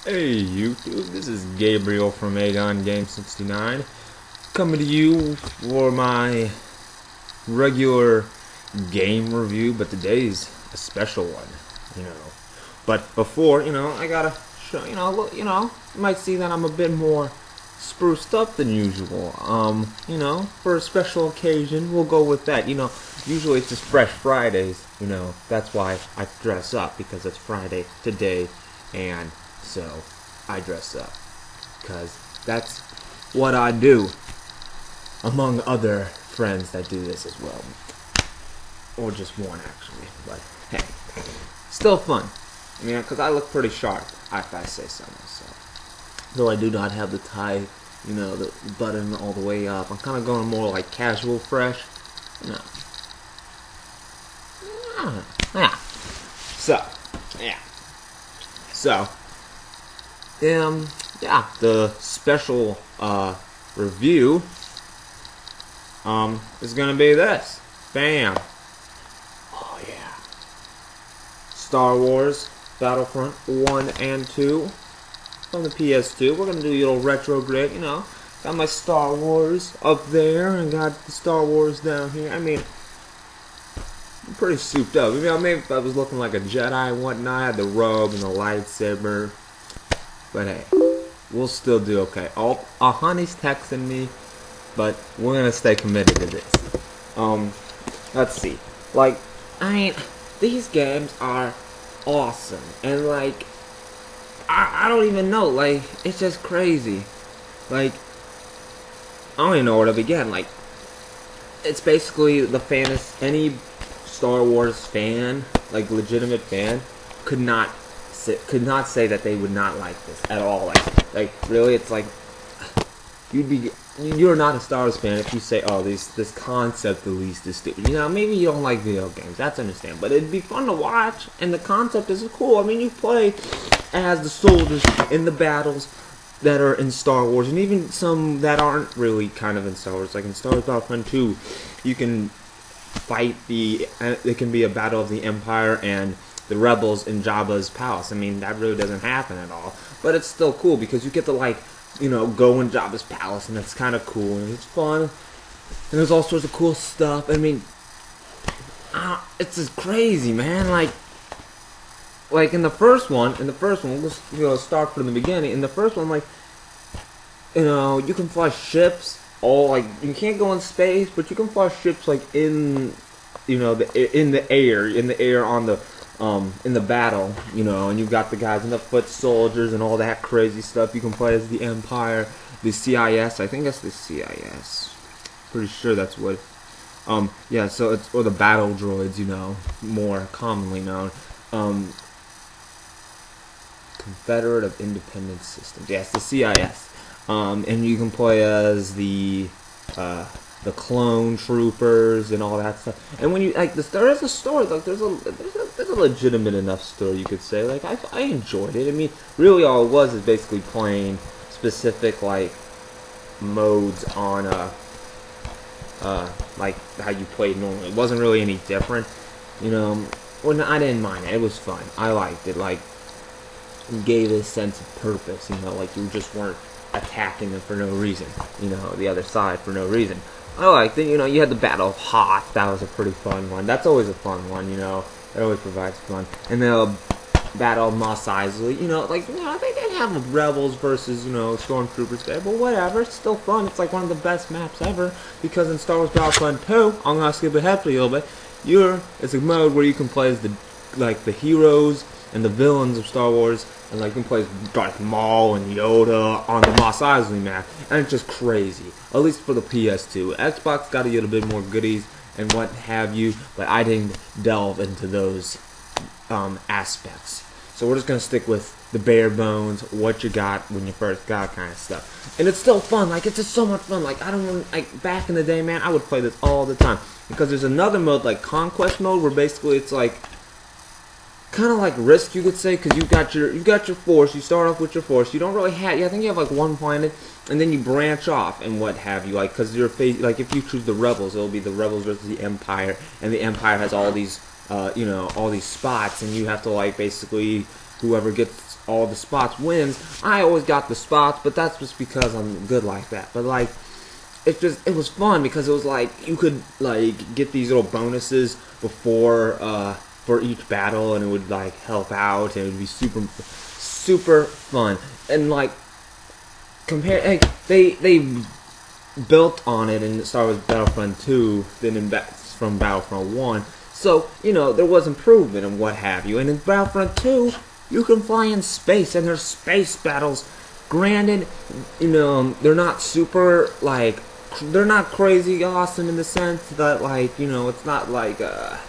Hey YouTube, this is Gabriel from Agon Game 69 coming to you for my regular game review, but today's a special one. But before, I gotta show, look, you might see that I'm a bit more spruced up than usual. For a special occasion, we'll go with that. Usually it's just Fresh Fridays, that's why I dress up, because it's Friday today, and so I dress up, because that's what I do, among other friends that do this as well. Or just one, actually. But, hey, still fun. Because I look pretty sharp, if I say so myself. Though I do not have the tie, the button all the way up. I'm kind of going more like casual fresh. Yeah. So, the special review is gonna be this. Bam. Oh yeah. Star Wars Battlefront 1 and 2 from the PS2. We're gonna do a little retrograde, Got my Star Wars up there and got the Star Wars down here. I'm pretty souped up. Maybe if I was looking like a Jedi and whatnot, I had the robe and the lightsaber. But hey, we'll still do okay. Oh, honey's texting me, but we're gonna stay committed to this. Let's see. These games are awesome, and I don't even know. It's just crazy. I don't even know where to begin. It's basically the any Star Wars fan, legitimate fan, could not say that they would not like this at all. Really, it's you're not a Star Wars fan if you say, oh, this concept at least is stupid. Maybe you don't like video games. That's understandable, but it'd be fun to watch, and the concept is cool. You play as the soldiers in the battles that are in Star Wars, and even some that aren't really kind of in Star Wars. Like in Star Wars Battlefront 2, you can fight it can be a battle of the Empire and the rebels in Jabba's palace. That really doesn't happen at all, but it's still cool because you get to go in Jabba's palace, and it's kind of cool and it's fun, and there's all sorts of cool stuff. It's just crazy, man. In the first one, let's start from the beginning. In the first one, you can fly ships. You can't go in space, but you can fly ships in the air on the in the battle, and you've got the guys in the foot soldiers and all that crazy stuff. You can play as the Empire, the CIS. I think that's the CIS. Pretty sure that's what. So it's, or the battle droids, more commonly known. Confederate of Independent Systems. Yes, the CIS. And you can play as the clone troopers and all that stuff. And when you there is a story. There's a legitimate enough story, you could say. I enjoyed it. Really, all it was is basically playing specific modes on how you played normally. It wasn't really any different. Well, no, I didn't mind it. It was fun. I liked it. It gave a sense of purpose. You just weren't attacking them for no reason. The other side for no reason. I liked it. You had the Battle of Hoth. That was a pretty fun one. That's always a fun one. It always provides fun. And the Battle of Mos Eisley. They didn't have rebels versus stormtroopers there, but whatever. It's still fun. It's one of the best maps ever, because in Star Wars Battlefront 2, I'm gonna skip ahead for you a little bit. It's a mode where you can play as the heroes and the villains of Star Wars, and you can play as Darth Maul and Yoda on the Mos Eisley map, and it's just crazy. At least for the PS2. Xbox got a little bit more goodies and what have you, but I didn't delve into those aspects. So we're just gonna stick with the bare bones, what you got when you first got kind of stuff, and it's still fun. It's just so much fun. I don't want back in the day, man, I would play this all the time, because there's another mode Conquest mode, where basically it's kind of like Risk, you could say, because you've got your force. You start off with your force. You don't really have. I think you have one planet, and then you branch off and what have you. Because you're if you choose the rebels, it'll be the rebels versus the Empire, and the Empire has all these all these spots, and you have to basically whoever gets all the spots wins. I always got the spots, but that's just because I'm good like that. But like, it was fun because it was like you could like get these little bonuses before for each battle, and it would like help out, and it would be super fun. And like like, they built on it in Star Wars Battlefront 2 than from Battlefront 1. So, you know, there was improvement and what have you. And in Battlefront 2, you can fly in space, and there's space battles. Granted, you know, they're not super, like, they're not crazy awesome in the sense that, like, you know, it's not like, I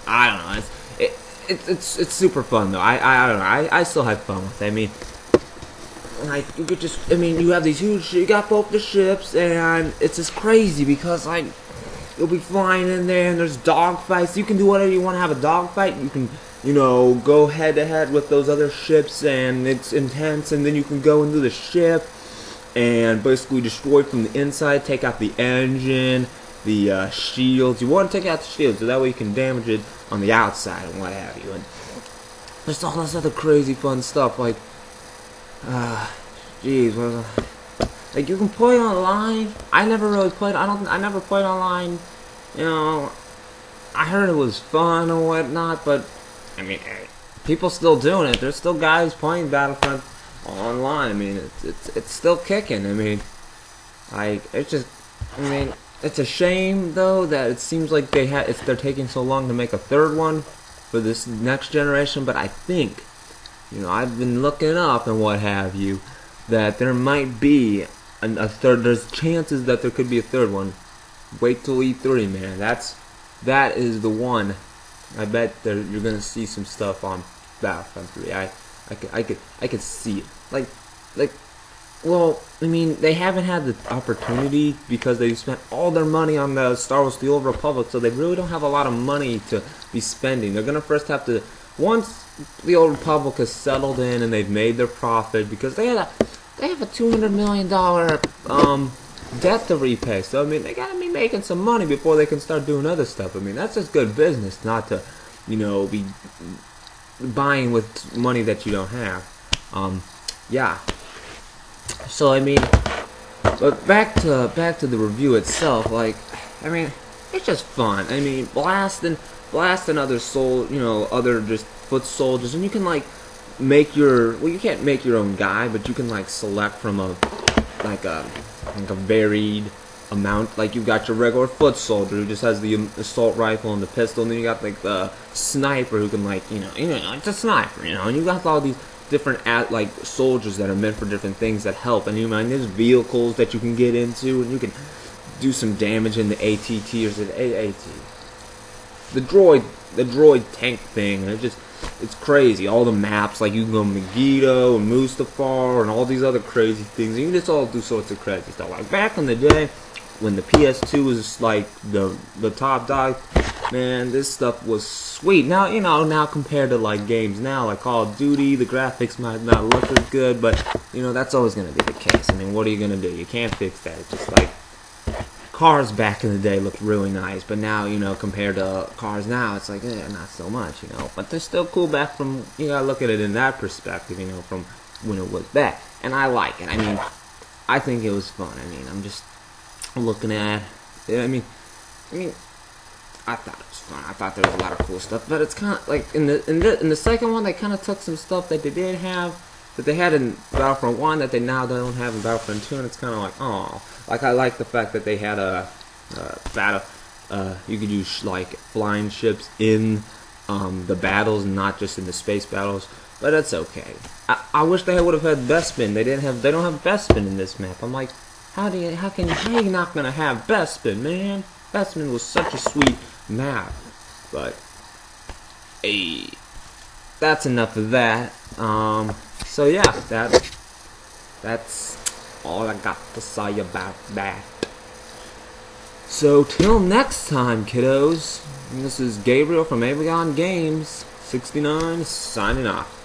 don't know, it's super fun, though. I don't know, I still had fun with it. I mean, like, you could just, I mean, you have these huge, you got both the ships, and it's just crazy because, like, you'll be flying in there, and there's dogfights. You can do whatever you want to have a dogfight. You can, you know, go head-to-head with those other ships, and it's intense, and then you can go into the ship and basically destroy from the inside, take out the engine, the shields. You want to take out the shields, so that way you can damage it on the outside and what have you. And there's all this other crazy fun stuff, like, jeez, like, you can play online. I never really played. I never played online. You know, I heard it was fun and whatnot, but I mean, people still doing it. There's still guys playing Battlefront online. I mean, it's still kicking. I mean, like, it's just, I mean, it's a shame though that it seems like they're taking so long to make a third one for this next generation. But I think, you know, I've been looking up and what have you, that there might be a third. There's chances that there could be a third one. Wait till E3, man. That is the one. I bet you're gonna see some stuff on Battlefront 3. I could see it. Like, well, I mean, they haven't had the opportunity because they spent all their money on the Star Wars: The Old Republic, so they really don't have a lot of money to be spending. They're gonna first have to, once the Old Republic has settled in and they've made their profit, because they have a $200 million debt to repay. So, I mean, they gotta be making some money before they can start doing other stuff. I mean, that's just good business, not to, you know, be buying with money that you don't have. Yeah. So, I mean, but back to the review itself. Like, I mean, it's just fun. I mean, blasting other other just foot soldiers, and you can like make you can't make your own guy, but you can like select from a varied amount. Like, you've got your regular foot soldier who just has the assault rifle and the pistol, and then you got like the sniper who can like, you know, it's a sniper, you know, and you got all these different like soldiers that are meant for different things that help. And you mind, there's vehicles that you can get into, and you can do some damage in the ATT, or is it AAT? The droid tank thing, and it's crazy. All the maps, like, you can go Megiddo and Mustafar and all these other crazy things. You can just all do sorts of crazy stuff. Like, back in the day, when the PS2 was like the top dog, man, this stuff was sweet. Now, you know, now compared to like games now, like Call of Duty, the graphics might not look as good, but you know, that's always gonna be the case. I mean, what are you gonna do? You can't fix that. It's just like cars back in the day looked really nice, but now, you know, compared to cars now, it's like, not so much, you know. But they're still cool back from, you gotta look at it in that perspective, you know, from when it was back. And I like it. I mean, I think it was fun. I mean, I'm just looking at it. I mean, I thought it was fun. I thought there was a lot of cool stuff, but it's kind of like in the second one, they kind of took some stuff that they did have, that they had in Battlefront 1 that they now don't have in Battlefront 2, and it's kind of like, oh, like, I like the fact that they had a battle. You could use like flying ships in the battles, and not just in the space battles. But that's okay. I wish they would have had Bespin. They don't have Bespin in this map. I'm like, how you not gonna have Bespin, man? Bespin was such a sweet map. But hey, that's enough of that. So yeah, that's all I got to say about that. So till next time, kiddos. This is Gabriel from Avion Games 69 signing off.